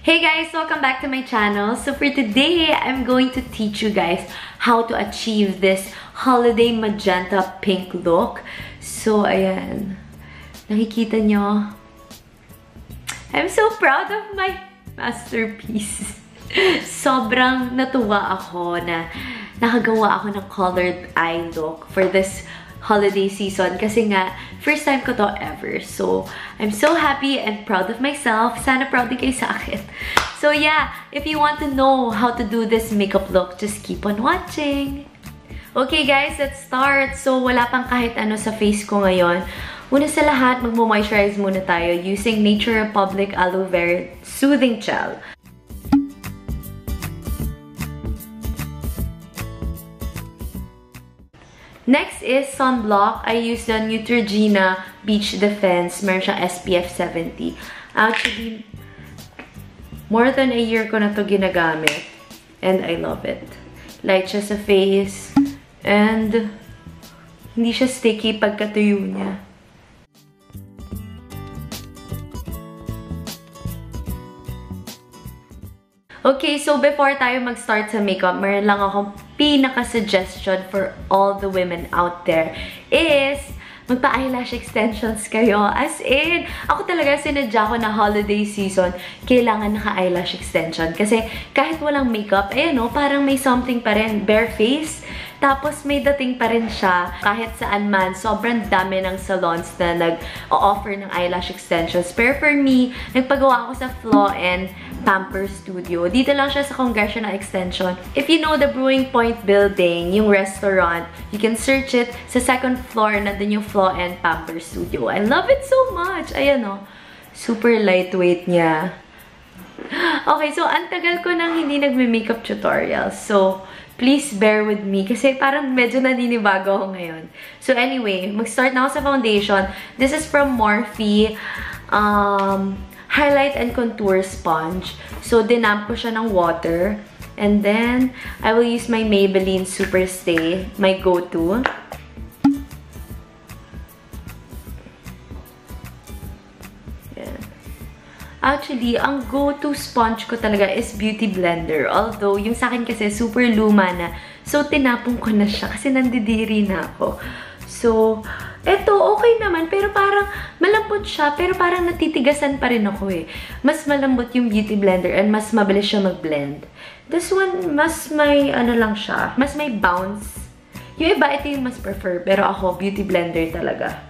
Hey guys! Welcome back to my channel. So for today, I'm going to teach you guys how to achieve this holiday magenta pink look. So ayan. Nakikita nyo? I'm so proud of my masterpiece. Sobrang natuwa ako na nakagawa ako ng colored eye look for this holiday season kasi nga first time ko to ever. So I'm so happy and proud of myself. Sana proud din kayo sa akin. So yeah, if you want to know how to do this makeup look, just keep on watching. Okay guys, let's start. So wala pang kahit ano sa face ko ngayon. Una sa lahat, magmo-moisturize muna tayo using Nature Republic Aloe Vera Soothing Gel. Next is sunblock. I use the Neutrogena Beach Defense. Meron siyang SPF 70. Actually, more than a year ko na to ginagamit. And I love it. Light siya sa face. And hindi siya sticky pagkatuyo niya. Okay, so before tayo mag-start sa makeup, meron lang akong pinaka-suggestion for all the women out there is magpa-eyelash extensions kayo. As in, ako talaga sinadya ko na holiday season, kailangan naka-eyelash extension. Kasi kahit walang makeup, ayan o, parang may something pa rin, bare face. Tapos may dating pa rin siya kahit saan man. Sobrang dami ng salons na nag-offer ng eyelash extensions. Pero for me, nagpagawa ako sa Flaw and Pamper Studio. Dito lang siya sa Congressional Extension. If you know the Brewing Point building, yung restaurant, you can search it. Sa second floor, nandun yung Flaw and Pamper Studio. I love it so much! Ayan o. Super lightweight niya. Okay, so ang tagal ko nang hindi nagme-makeup tutorials. So, please bear with me kasi parang medyo naninibago ako ngayon. So anyway, mag-start na ako sa foundation. This is from Morphe Highlight and Contour Sponge. So dinamp ko siya ng water. And then, I will use my Maybelline Superstay, my go-to. Actually, ang go-to sponge ko talaga is Beauty Blender. Although, yung sa akin kasi super luma na. So, tinapong ko na siya kasi nandidiri na ako. So, eto, okay naman. Pero parang malambot siya. Pero parang natitigasan pa rin ako eh. Mas malambot yung Beauty Blender and mas mabilis siya mag-blend. This one, mas may, ano lang siya, mas may bounce. Yung iba, ito yung mas prefer. Pero ako, Beauty Blender talaga.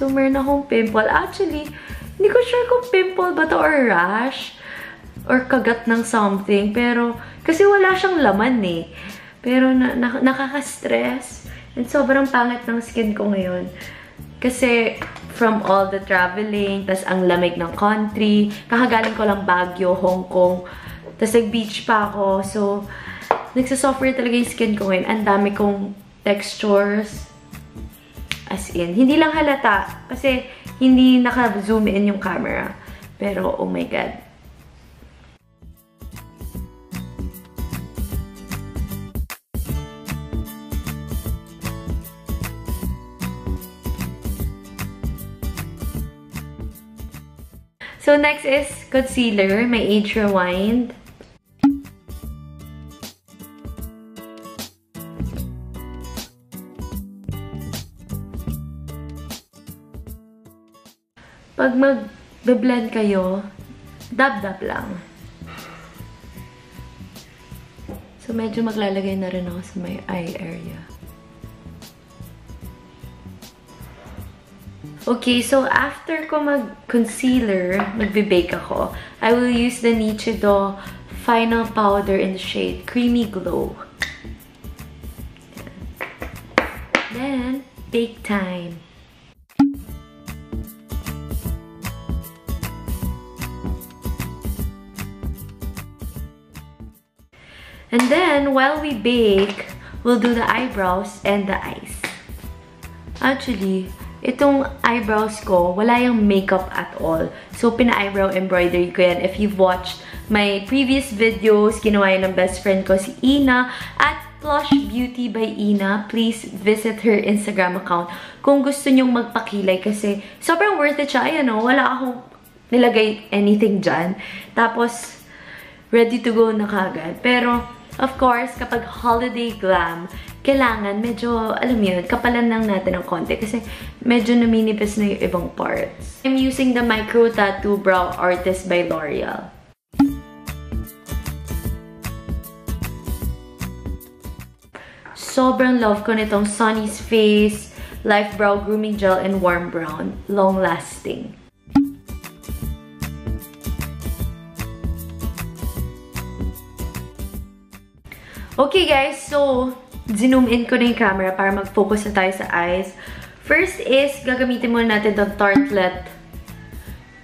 So, meron akong pimple. Actually, hindi ko sure kung pimple ba to or rash. Or kagat ng something. Pero, kasi wala siyang laman eh. Pero, nakaka-stress. And sobrang pangit ng skin ko ngayon. Kasi, from all the traveling, tas ang lamig ng country. Kakagaling ko lang Baguio, Hong Kong. Tas nag-beach pa ako. So, nagsasuffer talaga yung skin ko ngayon. Ang dami kong textures. As in, hindi lang halata kasi hindi naka-zoom in yung camera. Pero, oh my God. So, next is concealer. My Age Rewind. Pag mag-blend kayo, dab-dab lang. So, medyo maglalagay na rin ako sa my eye area. Okay, so after ko mag-concealer, magbe-bake ako, I will use the Nichido Final Powder in the shade Creamy Glow. Then, bake time. And then, while we bake, we'll do the eyebrows and the eyes. Actually, itong eyebrows ko, wala yung makeup at all. So, pina-eyebrow embroidery ko yan. If you've watched my previous videos, ginawa yan ng best friend ko, si Ina. At Plush Beauty by Ina. Please visit her Instagram account kung gusto nyong magpakilay kasi sobrang worth it siya. Ayan o, wala akong nilagay anything dyan. Tapos, ready to go na kagad. Pero, of course, kapag holiday glam, kailangan medyo, alam mo yun, kapalan lang natin ng konti kasi medyo naminipis na yung ibang parts. I'm using the Micro Tattoo Brow Artist by L'Oreal. Sobrang love ko nitong Sunny's Face Life Brow Grooming Gel in Warm Brown. Long lasting. Okay guys, so zoom in ko na yung camera para mag-focus na tayo sa eyes. First is, gagamitin muna natin itong Tartelette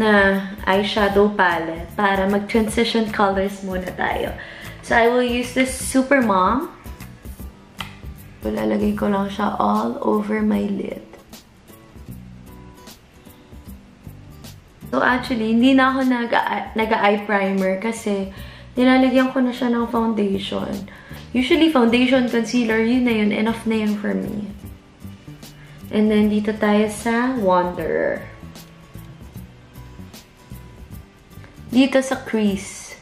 na eyeshadow palette para mag-transition colors muna tayo. So I will use this Super Mom. Lalagay ko lang siya all over my lid. So actually, hindi na ako nag-eye primer kasi nilalagyan ko na siya ng foundation. Usually, foundation, concealer, yun na yun. Enough na yun for me. And then, dito tayo sa Wanderer. Dito sa crease.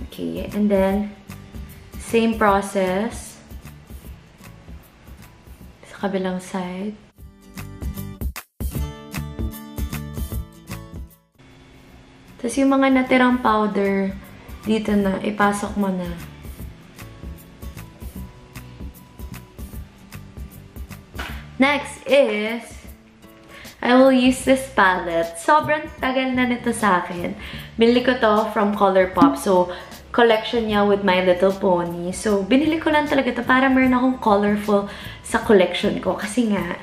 Okay, and then, same process sa kabilang side. Tapos yung mga natirang powder, dito na, ipasok mo na. Next is, I will use this palette. Sobrang tagal na nito sa akin. Binili ko to from ColourPop. So, collection niya with My Little Pony. So, binili ko lang talaga to para meron akong colorful sa collection ko. Kasi nga,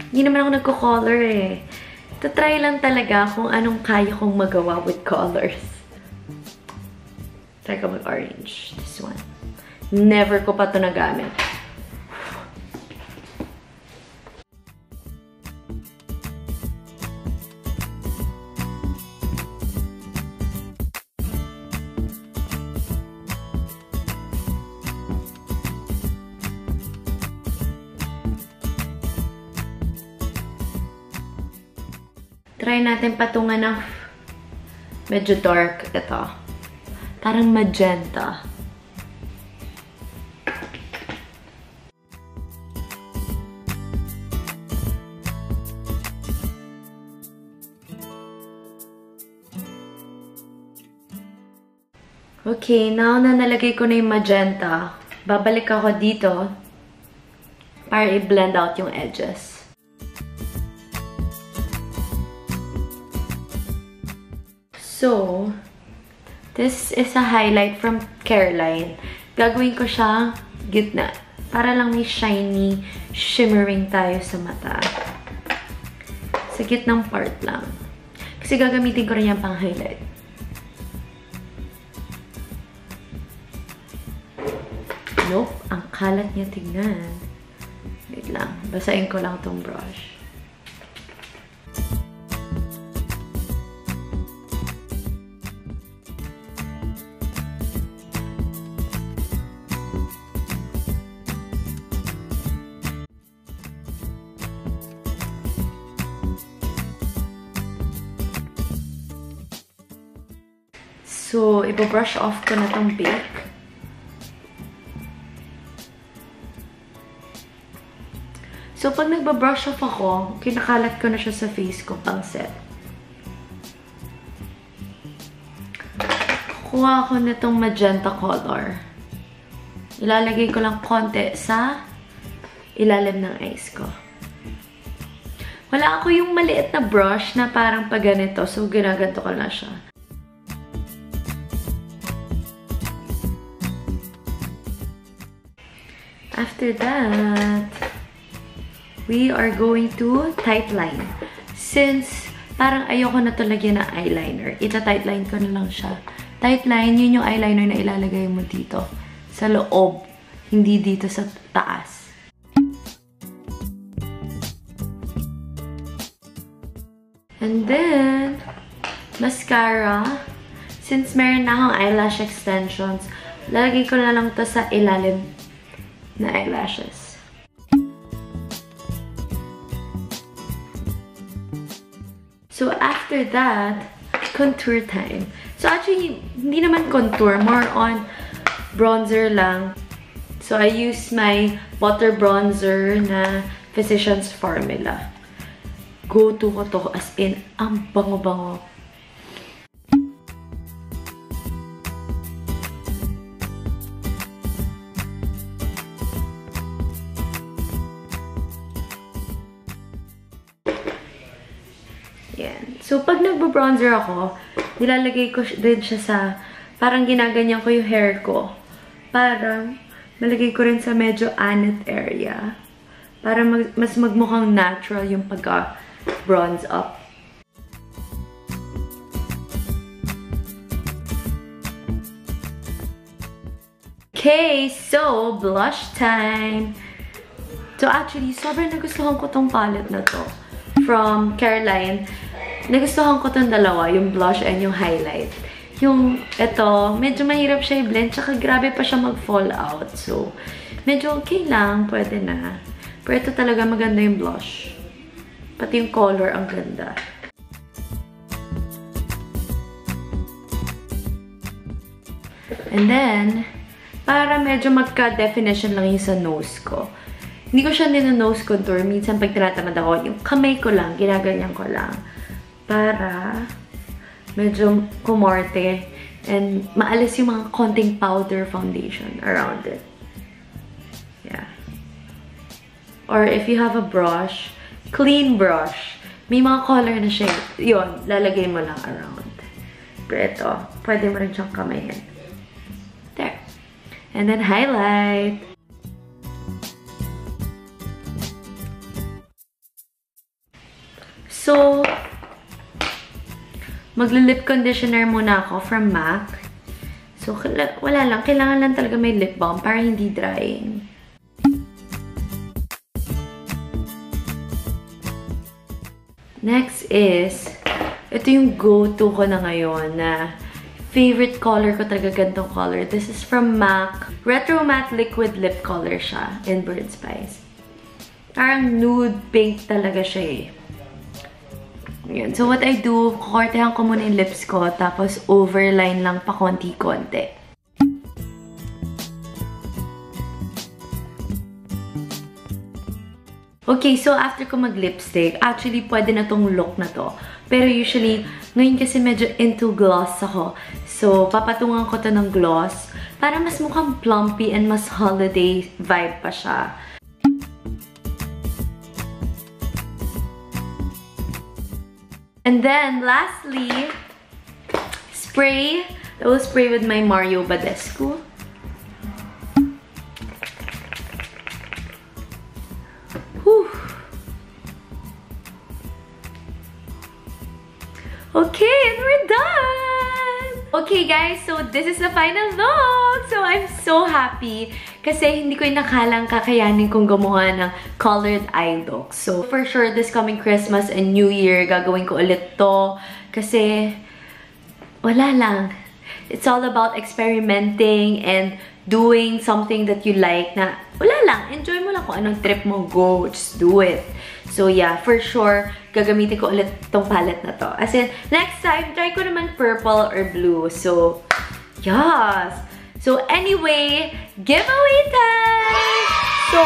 hindi naman ako nagko-color eh. Try lang talaga kung anong kaya kong magawa with colors. Try ko mag-orange. This one. Never ko pa to nagamit. Try natin patungan ng medyo dark. Ito. Parang magenta. Okay, now na nalagay ko na yung magenta, babalik ako dito para i-blend out yung edges. So, this is a highlight from Caroline. Gagawin ko siya gitna. Para lang may shiny, shimmering tayo sa mata. Sa gitnang part lang. Kasi gagamitin ko rin yan pang highlight. Nope, ang kalat niya tignan. Wait lang, basahin ko lang tong brush. So, ipo-brush off ko na tong bake. So, pag nagba-brush off ako, kinakalat ko na siya sa face ko pang set. Kukuha ako nitong magenta color. Ilalagay ko lang konti sa ilalim ng eyes ko. Wala ako yung maliit na brush na parang pag ganito. So, ginaganto ko na siya. After that, we are going to tight line. Since parang ayoko na to lagyan ng eyeliner, ita-tight line ko na lang siya. Tight line, yun yung eyeliner na ilalagay mo dito. Sa loob, hindi dito sa taas. And then, mascara. since meron na akong eyelash extensions, lalagay ko na lang to sa ilalim na eyelashes. So after that, contour time. So actually, hindi naman contour, more on bronzer lang. So I use my water bronzer na Physicians Formula. Go-to ko to, as in, ang bango-bango. Yan. So pag nagbo-bronzer ako, nilalagay ko din siya sa, parang ginaganyan ko yung hair ko. Parang malagay ko rin sa medyo anit area. Para mas magmukhang natural yung pagka-bronze up. Okay, so blush time. So actually, sobrang nagustuhan ko tong palette na to. From Caroline. Nagustuhan ko tong dalawa, yung blush and yung highlight. Yung ito, medyo mahirap siya i-blend, tsaka grabe pa siya mag-fall out. So, medyo okay lang, pwede na. Pero ito talaga maganda yung blush. Pati yung color, ang ganda. And then, para medyo magka-definition lang yung sa nose ko. Hindi ko siya nino-nose contour. Minsan pag tinatamad ako, yung kamay ko lang, ginaganyan ko lang. Para medyo kumorte and maalis yung mga konting powder foundation around it. Yeah. Or if you have a brush, clean brush, may mga color na siya. Yun, lalagay mo lang around. Pero ito, pwede mo rin siyang kamayin. There. And then highlight. So, magli-lip conditioner muna ako from MAC. So, wala lang. Kailangan lang talaga may lip balm para hindi drying. Next is, ito yung go-to ko na ngayon na favorite color ko talaga, ganitong color. This is from MAC. Retro Matte Liquid Lip Color siya in Bird Spice. Parang nude pink talaga siya eh. Ayan. So what I do, kukortehan ko muna yung lips ko, tapos overline lang pa konti-konti. Okay, so after ko mag-lipstick, actually pwede na tong look na to. Pero usually, ngayon kasi medyo into gloss ako. So, papatungan ko to ng gloss para mas mukhang plumpy and mas holiday vibe pa siya. And then, lastly, spray. I will spray with my Mario Badescu. Whew. Okay, and we're done! Okay guys, so this is the final look! So I'm so happy kasi hindi ko inakalang kakayanin kong gumawa ng colored eye look. So for sure, this coming Christmas and New Year, gagawin ko ulit to kasi wala lang. It's all about experimenting and doing something that you like na wala lang. Enjoy mo lang kung anong trip mo. Go, just do it. So yeah, for sure, gagamitin ko ulit tong palette na to. As in, next time, try ko naman purple or blue. So, yes! So anyway, giveaway time! So,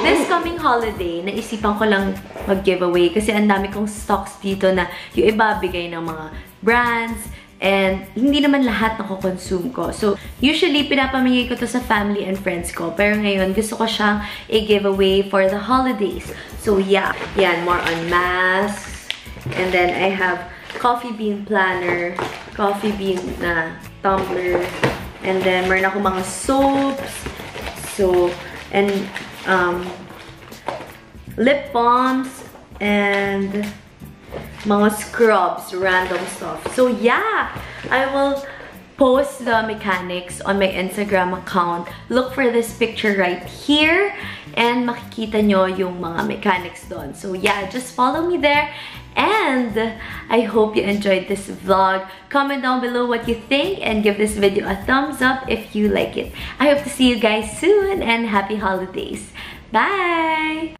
this coming holiday, naisipan ko lang mag-giveaway kasi ang dami kong stocks dito na yung ibabigay ng mga brands, and hindi naman lahat nako-consume ko. So, usually, pinapamigay ko to sa family and friends ko. Pero ngayon, gusto ko siyang i-giveaway for the holidays. So, yeah. Yan, more on masks. And then, I have coffee bean planner, coffee bean na tumbler. And then, meron ako mga soaps. So, and lip balms. And mga scrubs, random stuff. So yeah, I will post the mechanics on my Instagram account. Look for this picture right here. and makikita nyo yung mga mechanics doon. So yeah, just follow me there. And I hope you enjoyed this vlog. Comment down below what you think and give this video a thumbs up if you like it. I hope to see you guys soon and happy holidays. Bye!